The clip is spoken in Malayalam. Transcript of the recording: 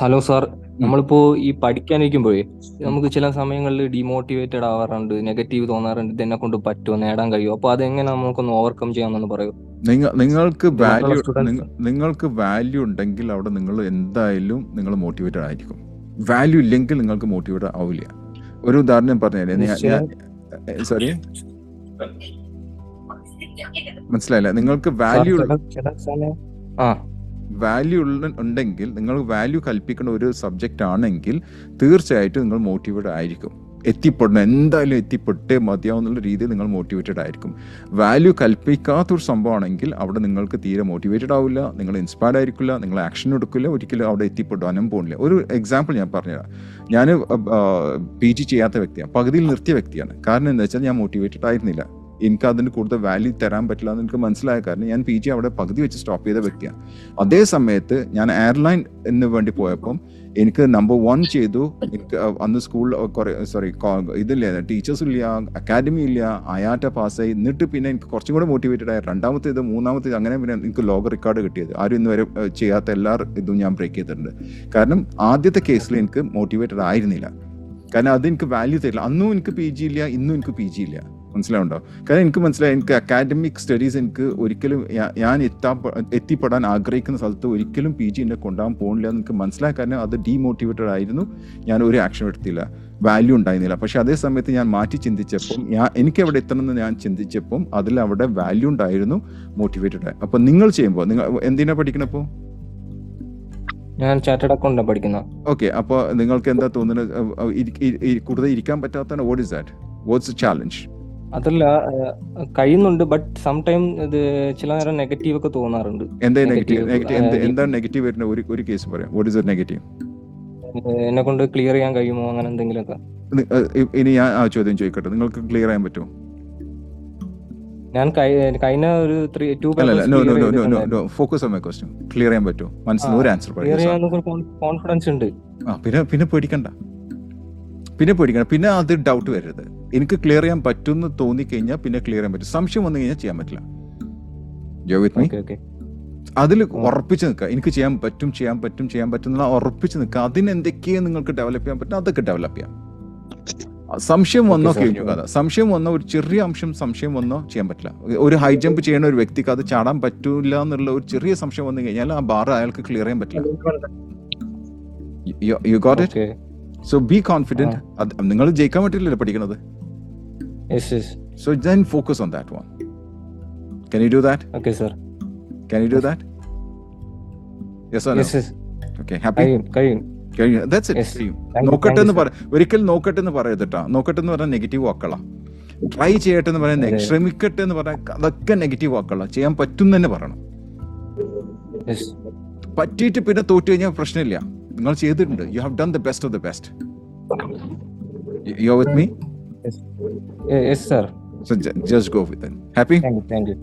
ഹലോ സാർ, ഉം. നമ്മളിപ്പോ ഈ പഠിക്കാനിരിക്കുമ്പോഴേ നമുക്ക് ചില സമയങ്ങളിൽ ഡിമോട്ടിവേറ്റഡ് ആവാറുണ്ട്, നെഗറ്റീവ് തോന്നാറുണ്ട്. ഇതെന്നെ കൊണ്ട് പറ്റുമോ, നേടാൻ കഴിയുമോ? അപ്പൊ അതെങ്ങനെ നമുക്കൊന്ന് ഓവർകം ചെയ്യാമെന്നൊന്ന് പറയൂ. നിങ്ങൾക്ക് ഇത് മറ്റുള്ള വാല്യൂ സ്റ്റുഡൻസ്. നിങ്ങൾക്ക് വാല്യൂ ഉണ്ടെങ്കിൽ അവിടെ നിങ്ങൾ എന്തായാലും നിങ്ങൾ മോട്ടിവേറ്റഡ് ആയിരിക്കും. വാല്യൂ ഇല്ലെങ്കിൽ നിങ്ങൾക്ക് മോട്ടിവേറ്റഡ് ആവില്ല. ഒരു ഉദാഹരണം പറഞ്ഞുതരാം. നിശ്ചയം. സോറി, മനസ്സിലായില്ല. നിങ്ങൾക്ക് സാർ, വാല്യൂ ചില സമയം. ആ. വാല്യൂ ഉണ്ടെങ്കിൽ, നിങ്ങൾ വാല്യൂ കൽപ്പിക്കുന്ന ഒരു സബ്ജക്റ്റ് ആണെങ്കിൽ തീർച്ചയായിട്ടും നിങ്ങൾ മോട്ടിവേറ്റഡ് ആയിരിക്കും. എത്തിപ്പെടണം, എന്തായാലും എത്തിപ്പെട്ടേ മതിയാവുന്നുള്ള രീതിയിൽ നിങ്ങൾ മോട്ടിവേറ്റഡ് ആയിരിക്കും. വാല്യൂ കൽപ്പിക്കാത്തൊരു സംഭവമാണെങ്കിൽ അവിടെ നിങ്ങൾക്ക് തീരെ മോട്ടിവേറ്റഡ് ആവില്ല, നിങ്ങൾ ഇൻസ്പയർഡ് ആയിരിക്കില്ല, നിങ്ങൾ ആക്ഷൻ എടുക്കില്ല, ഒരിക്കലും അവിടെ എത്തിപ്പെടാനും പോകുന്നില്ല. ഒരു എക്സാമ്പിൾ ഞാൻ പറഞ്ഞുതരാം. ഞാൻ PG ചെയ്യാത്ത വ്യക്തിയാണ്, പകുതിയിൽ നിർത്തിയ വ്യക്തിയാണ്. കാരണം എന്താ വെച്ചാൽ ഞാൻ മോട്ടിവേറ്റഡ് ആയിരുന്നില്ല. എനിക്ക് അതിന് കൂടുതൽ വാല്യൂ തരാൻ പറ്റില്ല എന്ന് എനിക്ക് മനസ്സിലായ കാരണം ഞാൻ PG അവിടെ പകുതി വെച്ച് സ്റ്റോപ്പ് ചെയ്ത വ്യക്തിയാണ്. അതേ സമയത്ത് ഞാൻ എയർലൈൻ വേണ്ടി പോയപ്പം എനിക്ക് നമ്പർ 1 ചെയ്തു. എനിക്ക് അന്ന് സ്കൂളിൽ ഇതില്ല, ടീച്ചേഴ്സ് ഇല്ല, അക്കാഡമി ഇല്ല, അയാറ്റ പാസ്സായി. എന്നിട്ട് പിന്നെ എനിക്ക് കുറച്ചും കൂടെ മോട്ടിവേറ്റഡ് ആയി. രണ്ടാമത്തേത്, മൂന്നാമത്തേത്, അങ്ങനെ പിന്നെ എനിക്ക് ലോക റെക്കോർഡ് കിട്ടിയത്. ആരും ഇന്ന് വരെ ചെയ്യാത്ത എല്ലാ ഇതും ഞാൻ ബ്രേക്ക് ചെയ്തിട്ടുണ്ട്. കാരണം ആദ്യത്തെ കേസിൽ എനിക്ക് മോട്ടിവേറ്റഡ് ആയിരുന്നില്ല. കാരണം അതെനിക്ക് വാല്യൂ തരില്ല. അന്നും എനിക്ക് PG ഇല്ല, ഇന്നും എനിക്ക് PG ഇല്ല. മനസ്സിലാവുണ്ടോ? കാരണം എനിക്ക് മനസ്സിലായി, എനിക്ക് അക്കാഡമിക് സ്റ്റഡീസ് എനിക്ക് ഒരിക്കലും ഞാൻ എത്തിപ്പെടാൻ ആഗ്രഹിക്കുന്ന സ്ഥലത്ത് ഒരിക്കലും PG എന്നെ കൊണ്ടുപോകാൻ പോകുന്നില്ല എന്ന് എനിക്ക് മനസ്സിലായ കാരണം അത് ഡീമോട്ടിവേറ്റഡ് ആയിരുന്നു. ഞാൻ ഒരു ആക്ഷൻ എടുത്തില്ല, വാല്യൂ ഉണ്ടായിരുന്നില്ല. പക്ഷെ അതേ സമയത്ത് ഞാൻ മാറ്റി ചിന്തിച്ചപ്പം, എനിക്ക് എവിടെ എത്തണമെന്ന് ഞാൻ ചിന്തിച്ചപ്പം അതിൽ അവിടെ വാല്യൂ ഉണ്ടായിരുന്നു, മോട്ടിവേറ്റഡ് ആയി. അപ്പം നിങ്ങൾ ചെയ്യുമ്പോൾ നിങ്ങൾ എന്തിനാ പഠിക്കണപ്പോൾ? ഞാൻ ചാർട്ടേഡ് അക്കൗണ്ടാണ് പഠിക്കുന്നത്. ഓക്കെ, അപ്പോൾ നിങ്ങൾക്ക് എന്താ തോന്നുന്നത്? കൂടുതൽ ഇരിക്കാൻ പറ്റാത്ത what is that? What's the challenge? അതല്ല, കഴിയുന്നുണ്ട്. ബട്ട് സംടൈം ഇത് ചില നേരം നെഗറ്റീവ് ഒക്കെ തോന്നാറുണ്ട്. എന്താണ് നെഗറ്റീവ് വരുന്ന ഒരു കേസ് പറയാം. What is negative? എന്നെ കൊണ്ട് ക്ലിയർ ചെയ്യാൻ കഴിയുമോ, അങ്ങനെ എന്തെങ്കിലുമൊക്കെ. ഇനി ഞാൻ ആ ചോദ്യം ചോദിക്കട്ടെ, നിങ്ങൾക്ക് ക്ലിയർ ചെയ്യാൻ പറ്റുമോ? ഞാൻ കഴിഞ്ഞ ഒരു 2 അല്ല, focus on my question. Clear ചെയ്യാൻ പറ്റുമോ? മനസ്സിൽ ഒരു ആൻസർ ക്ലിയർ ചെയ്യാൻ കോൺഫിഡൻസ് ഉണ്ട്. പിന്നെ പേടിക്കണ്ട. പിന്നെ അത് ഡൗട്ട് വരരുത്. എനിക്ക് ക്ലിയർ ചെയ്യാൻ പറ്റുമെന്ന് തോന്നിക്കഴിഞ്ഞാൽ പിന്നെ ക്ലിയർ ചെയ്യാൻ പറ്റും. സംശയം വന്നു കഴിഞ്ഞാൽ ചെയ്യാൻ പറ്റില്ല. അതിൽ ഉറപ്പിച്ച് നിൽക്കുക. എനിക്ക് ചെയ്യാൻ പറ്റും എന്നുള്ള ഉറപ്പിച്ച് നിൽക്കുക. അതിനെന്തൊക്കെയാണ് നിങ്ങൾക്ക് ഡെവലപ്പ് ചെയ്യാൻ പറ്റും, അതൊക്കെ ഡെവലപ്പ് ചെയ്യാം. സംശയം വന്നോ കഴിഞ്ഞു കഥ. സംശയം വന്നോ, ഒരു ചെറിയ അംശം സംശയം വന്നോ ചെയ്യാൻ പറ്റില്ല. ഒരു ഹൈ ജമ്പ് ചെയ്യുന്ന ഒരു വ്യക്തിക്ക് അത് ചാടാൻ പറ്റൂല എന്നുള്ള ഒരു ചെറിയ സംശയം വന്നു കഴിഞ്ഞാൽ ആ ബാർ അയാൾക്ക് ക്ലിയർ ചെയ്യാൻ പറ്റില്ല. You got it? So B confident. നിങ്ങൾ ജയിക്കാൻ പറ്റില്ലല്ലോ പഠിക്കുന്നത്. So then focus on that one. Can you do that? Okay, sir. Can you do that? Yes or no? Yes. Okay, happy? That's it. നോക്കട്ടെ എന്ന് ഒരിക്കലും നോക്കട്ടെ എന്ന് പറയരുതട്ടാ. നോക്കട്ടെ എന്ന് പറഞ്ഞാൽ നെഗറ്റീവ് വാക്കളാ. ട്രൈ ചെയ്യട്ടെ എന്ന് പറയാൻ, ശ്രമിക്കട്ടെ എന്ന് പറഞ്ഞാൽ അതൊക്കെ നെഗറ്റീവ് വാക്കളാ. ചെയ്യാൻ പറ്റും തന്നെ പറയണം. പറ്റിയിട്ട് പിന്നെ തോറ്റു കഴിഞ്ഞാൽ പ്രശ്നമില്ല. നിങ്ങൾ ചെയ്തിട്ടുണ്ട്. You have done the best of the best. You are with me? Yes, sir. So just go with it. Happy? Thank you.